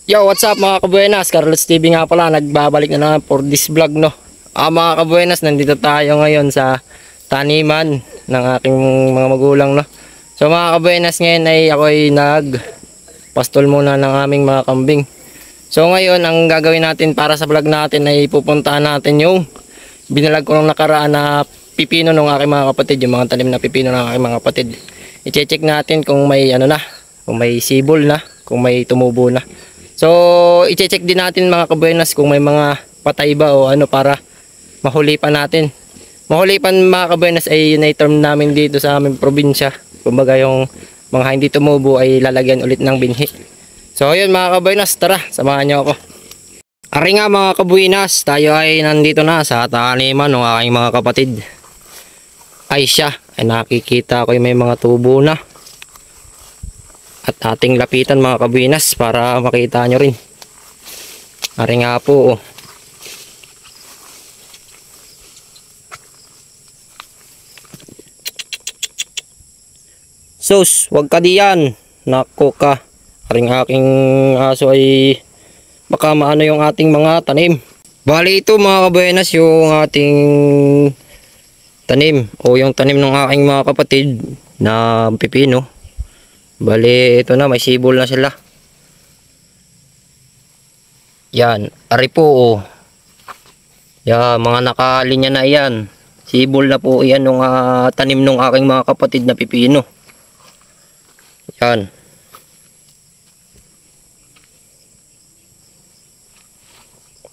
Yo, what's up mga kabuenas? Carlos TV nga pala, nagbabalik na naman for this vlog, no. Mga kabuenas, nandito tayo ngayon sa taniman ng aking mga magulang, no. So mga kabuenas, ngayon ay ako ay nagpastol muna ng aming mga kambing. So ngayon, ang gagawin natin para sa vlog natin ay pupuntahan natin yung binalag ko nung nakaraan na pipino ng aking mga kapatid, yung mga talim na pipino ng aking mga kapatid. I-check natin kung may ano na, kung may sibol na, kung may tumubo na. So, i-check din natin mga kabuenas kung may mga patay ba o ano para mahulipan natin. Mahulipan mga kabuenas ay yun ay term namin dito sa aming probinsya. Kumbaga yung mga hindi tumubo ay lalagyan ulit ng binhi. So, ayun mga kabuenas, tara, samahan niyo ako. Ari nga mga kabuenas, tayo ay nandito na sa taniman ng aking mga kapatid. Ay siya, ay nakikita ko yung may mga tubo na. At ating lapitan mga kabuenas para makita nyo rin. Ari nga po, oh. Sus, wag ka diyan. Nako ka. Aring aking aso ay baka maano yung ating mga tanim. Bali ito mga kabuenas yung ating tanim o yung tanim ng aking mga kapatid na pipino. Bali ito na, may sibol na sila. Yan, ari po, oh. Yan, mga nakalinya na yan. Sibol na po yan ng tanim ng aking mga kapatid na pipino. Yan.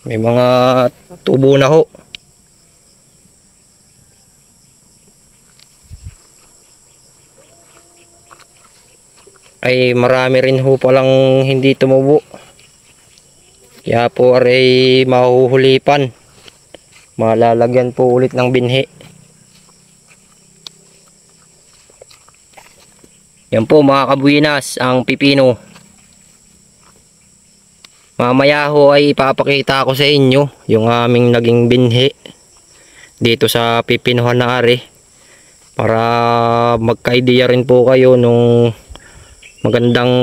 May mga tubo na ho. Ay marami rin ho palang hindi tumubo. Kaya po ay mahuhulipan. Malalagyan po ulit ng binhi. Yan po mga kabuenas ang pipino. Mamaya ho ay ipapakita ko sa inyo yung aming naging binhi dito sa pipinuhan na ari. Para magka-idea rin po kayo nung magandang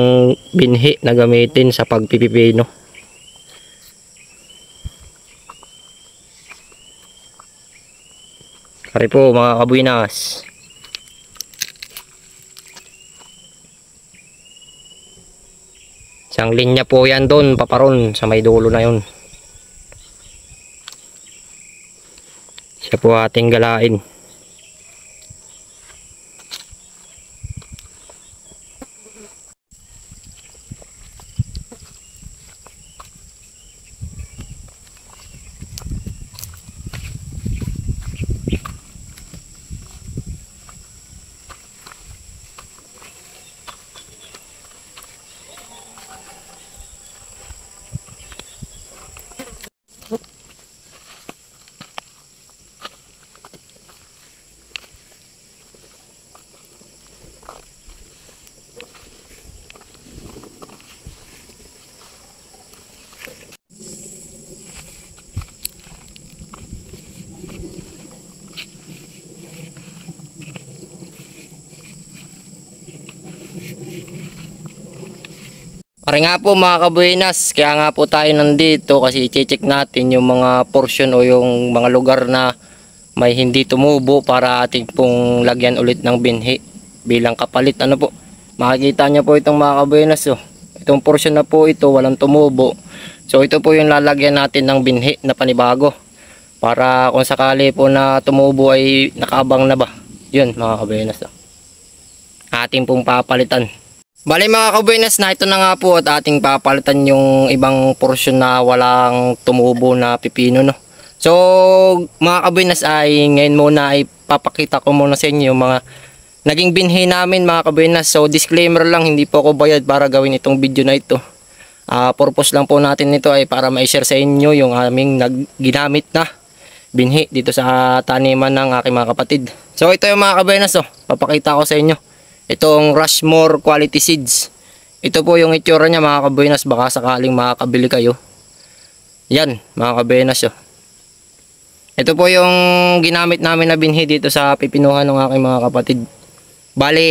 binhi na gamitin sa pagpipipino. Kari po mga kabuenas. Isang linya po yan doon, paparon sa may dulo na yun. Siya po ating galain. Pare nga po mga kabuenas, kaya nga po tayo nandito kasi i-check natin yung mga portion o yung mga lugar na may hindi tumubo para ating pong lagyan ulit ng binhi bilang kapalit. Ano po, makikita nyo po itong mga kabuenas, oh. Itong portion na po ito walang tumubo. So ito po yung lalagyan natin ng binhi na panibago para kung sakali po na tumubo ay nakaabang na ba. Yun mga kabuenas, oh. Ating pong papalitan. Bali mga kabuenas, na ito na nga po at ating papalitan yung ibang portion na walang tumubo na pipino, no. So mga kabuenas ay ngayon muna ay papakita ko muna sa inyo yung mga naging binhi namin mga kabuenas. So disclaimer lang, hindi po ako bayad para gawin itong video na ito. Purpose lang po natin nito ay para ma-share sa inyo yung aming ginamit na binhi dito sa taniman ng aking mga kapatid. So ito yung mga kabuenas, oh. Papakita ko sa inyo. Itong Rushmore Quality Seeds. Ito po yung itsura niya mga kabuenas, baka sakaling makakabili kayo. Yan mga kabuenas, oh. Ito po yung ginamit namin na binhi dito sa pipinuhan ng aking mga kapatid. Bali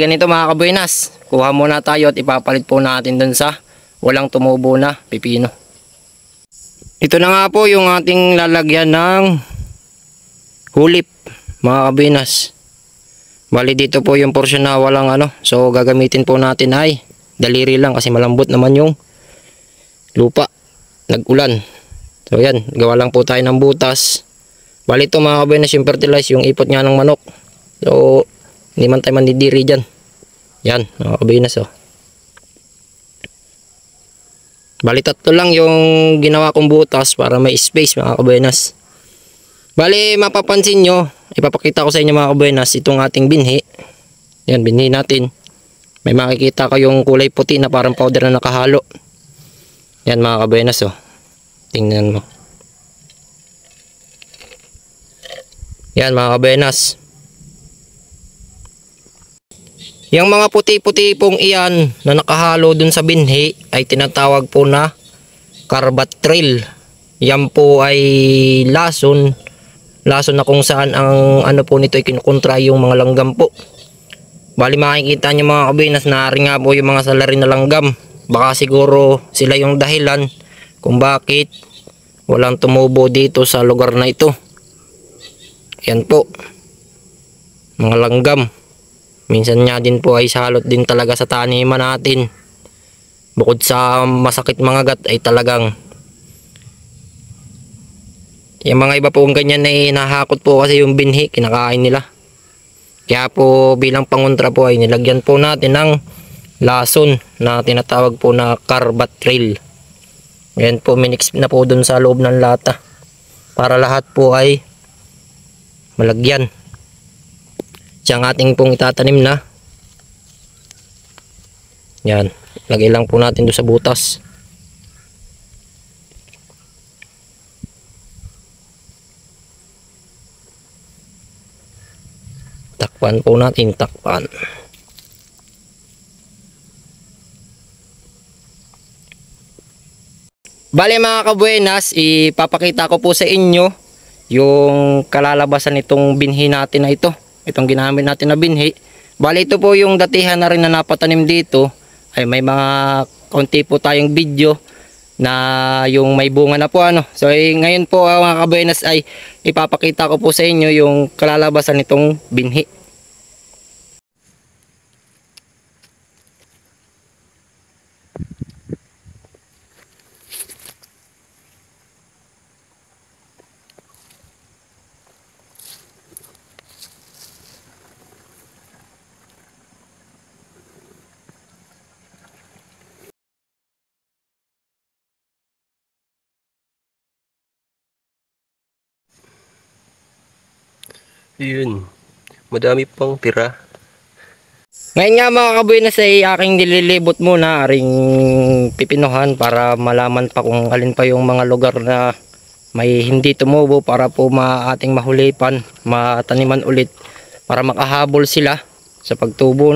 ganito mga kabuenas, kuha muna tayo at ipapalit po natin dun sa walang tumubo na pipino. Ito na nga po yung ating lalagyan ng hulip mga kabinas. Bali dito po yung portion na walang so gagamitin po natin ay daliri lang kasi malambot naman yung lupa, nag-ulan. So yan, gawa lang po tayo ng butas. Bali ito mga kabinas yung fertilize, yung ipot nga ng manok. So hindi man tayo mandidiri dyan. Yan mga kabinas Bali tatlo lang yung ginawa kong butas para may space mga kabuenas. Bali mapapansin nyo, ipapakita ko sa inyo mga kabuenas itong ating binhi. Yan, binhi natin. May makikita ko yung kulay puti na parang powder na nakahalo. Yan mga kabuenas tingnan mo. Yan mga kabuenas. Yung mga puti-puti pong iyan na nakahalo dun sa binhi ay tinatawag po na carbatril. Yan po ay lason na kung saan ang po nito ay kinukontra yung mga langgam po. Bali makikita nyo mga kabinas na rin nga po yung mga salarin na langgam. Baka siguro sila yung dahilan kung bakit walang tumubo dito sa lugar na ito. Yan po, mga langgam. Minsan nga din po ay salot din talaga sa taniman natin. Bukod sa masakit mga gat ay talagang yung mga iba po ganyan ay nahakot po kasi yung binhi, kinakain nila. Kaya po bilang pangontra po ay nilagyan po natin ng lason na tinatawag po na carbatril. Yan po, minix na po dun sa loob ng lata para lahat po ay malagyan. Siyang ating pong itatanim na. Yan, lagay lang po natin doon sa butas. Takpan po natin, takpan. Bale mga kabuenas, ipapakita ko po sa inyo yung kalalabasan nitong binhi natin na ito. Itong ginamit natin na binhi. Bali ito po yung datihan na rin na napatanim dito. Ay may mga konti po tayong video na yung may bunga na po So ngayon po mga kabuenas ay ipapakita ko po sa inyo yung kalalabasan nitong binhi. Yun, madami pang tira. Ngayon nga mga kabuenas ay aking nililibot muna, aring pipinuhan para malaman pa kung alin pa yung mga lugar na may hindi tumubo para po ating mahulipan, mataniman ulit para makahabol sila sa pagtubo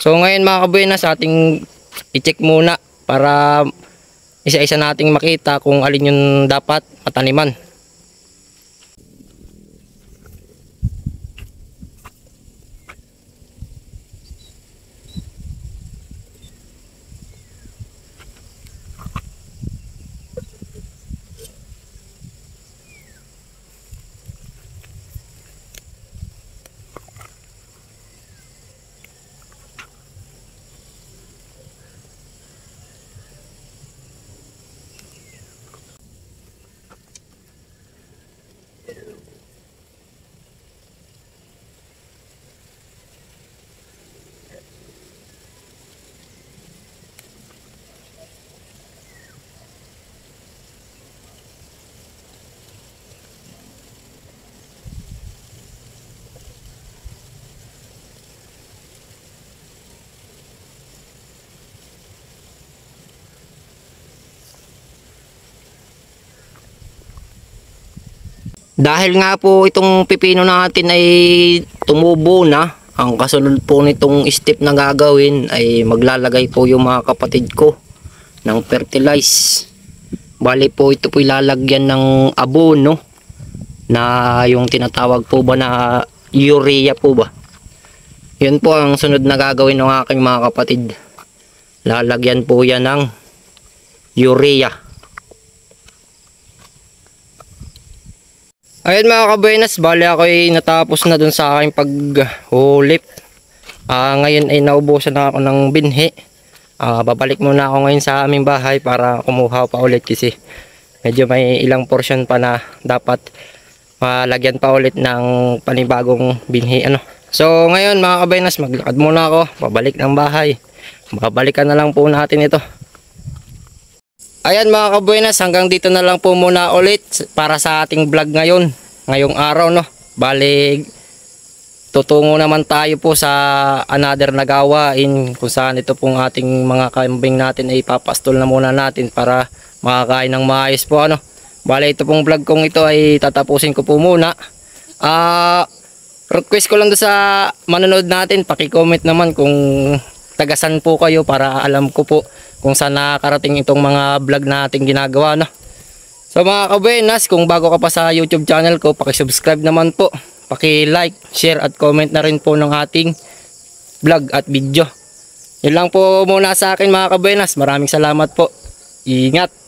So ngayon mga kabuenas ating i-check muna para isa-isa nating makita kung alin yung dapat mataniman. Dahil nga po itong pipino natin ay tumubo na, ang kasunod po nitong step na gagawin ay maglalagay po yung mga kapatid ko ng fertilize. Bali po ito po ilalagyan ng abono na yung tinatawag po ba na urea po ba. Yun po ang sunod na gagawin ng aking mga kapatid. Lalagyan po yan ng urea. Ayun mga kabuenas, bali ako ay natapos na dun sa aking paghulip. Ngayon ay naubusan na ako ng binhi. Babalik muna ako ngayon sa aming bahay para kumuha pa ulit kasi medyo may ilang portion pa na dapat malagyan pa ulit ng panibagong binhi So ngayon mga kabuenas, maglakad muna ako pabalik ng bahay. Babalikan na lang po natin ito. Ayan mga kabuenas, hanggang dito na lang po muna ulit para sa ating vlog ngayong araw Bali tutungo naman tayo po sa another na gawain kung saan ito pong ating mga kambing natin ay papastol na muna natin para makakain ng maayos po Bali ito pong vlog kong ito ay tatapusin ko po muna. Request ko lang doon sa manonood natin, paki-comment naman kung tagasan po kayo para alam ko po kung saan nakakarating itong mga vlog nating ginagawa So mga kabuenas, kung bago ka pa sa YouTube channel ko, paki-subscribe naman po. Paki-like, share at comment na rin po ng ating vlog at video. Yun lang po muna sa akin mga kabuenas. Maraming salamat po. Ingat!